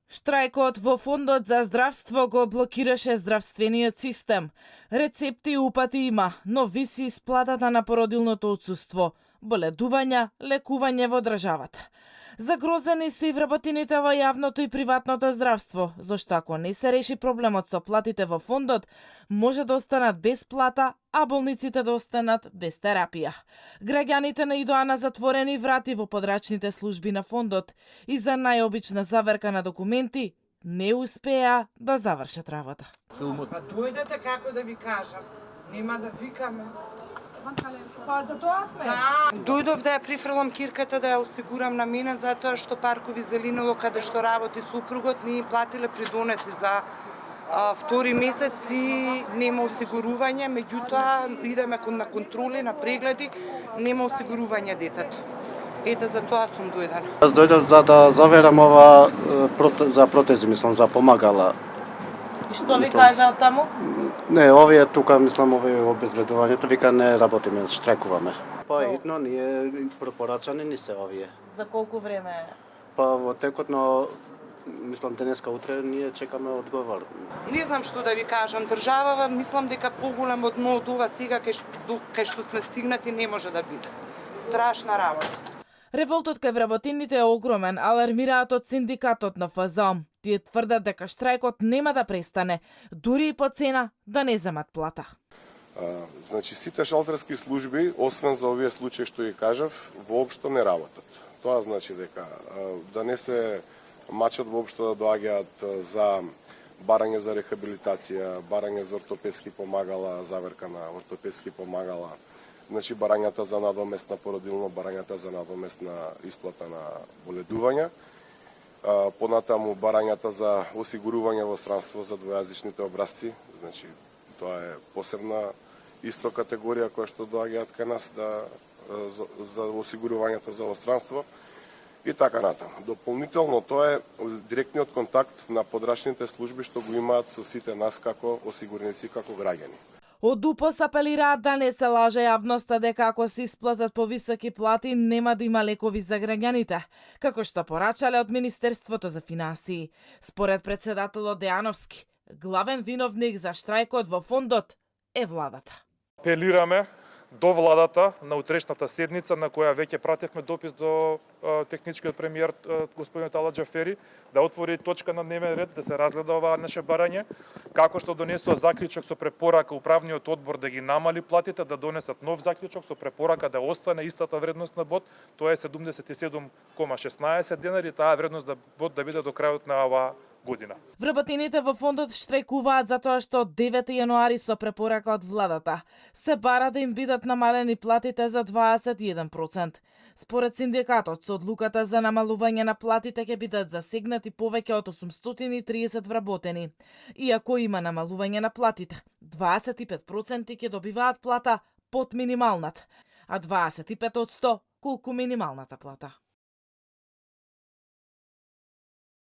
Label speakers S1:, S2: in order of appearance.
S1: Штрајкот во Фондот за здравство го блокираше здравствениот систем. Рецепти и упати има, но виси исплатата на породилното отсуство, боледувања, лекување во државата. Загрозени се и вработените во јавното и приватното здравство, зашто ако не се реши проблемот со платите во фондот, може да останат без плата, а болниците да останат без терапија. Граѓаните наидоа на затворени врати во подрачните служби на фондот и за најобична заверка на документи не успеа да завршат работа.
S2: Па дојдете како да ви кажам, нема да викаме. Па за тоа сме. Да. Дојдов да ја прифрлам кирката да ја осигурам на мене затоа што паркови зеленило каде што работи супругот ни платиле придонеси за втори месец и нема осигурување, меѓутоа идеме на контроли, на прегледи, нема осигурување детето. Ете за тоа сум дојдена.
S3: Јас дојдов за да заверам ова за протези, мислам, за помагала.
S1: И што ви кажа од таму?
S3: Не, овие тука, мислам, овие обезбедувањето, вика не работиме, штрекуваме. Па идно, ние препорачани ни се овие.
S1: За колку време?
S3: Па во текот на, мислам, денеска утре ние чекаме одговор.
S2: Не знам што да ви кажам, државава, мислам дека поголем од ова сега кај што сме стигнати не може да биде. Страшна работа.
S1: Револтот кај вработените е огромен, алармираат од синдикатот на ФЗО. Тие тврдат дека штрајкот нема да престане, дури и по цена да не земат плата.
S4: Значи, сите шалтерски служби, освен за овие случаи што ги кажав, воопшто не работат. Тоа значи дека да не се мачат воопшто да доаѓаат за барање за рехабилитација, барање за ортопедски помагала, заверка на ортопедски помагала, значи барањата за надоместна породилно, барањата за надоместна исплата на боледувања, понатаму барањата за осигурување во странство за двојазичните образци, значи тоа е посебна исто категорија која што доаѓаат кај нас за осигурувањето за остранство и така натаму. Дополнително тоа е директниот контакт на подрачните служби што го имаат со сите нас како осигуреници, како граѓани.
S1: Од УПС апелираат да не се лаже јавноста дека ако се исплатат повисоки плати нема да има лекови за граѓаните, како што порачале од Министерството за финансии. Според председателот Дејановски, главен виновник за штрајкот во фондот е владата.
S5: Апелираме до владата на утрешната седница на која веќе пратевме допис до техничкиот премиер господин Ала Џафери да отвори точка на дневен ред да се разгледа оваа наше барање, како што донесува заклучок со препорака управниот одбор да ги намали платите, да донесат нов заклучок со препорака да остане истата вредност на бод, тоа е 77,16 денари, таа вредност да бод да биде до крајот на оваа година.
S1: Вработените во фондот штрајкуваат затоа што од 9 јануари со препорака од владата се бара да им бидат намалени платите за 21%. Според синдикатот, со одлуката за намалување на платите ќе бидат засегнати повеќе од 830 вработени. Иако има намалување на платите, 25% ќе добиваат плата под минималната, а 25% колку минималната плата.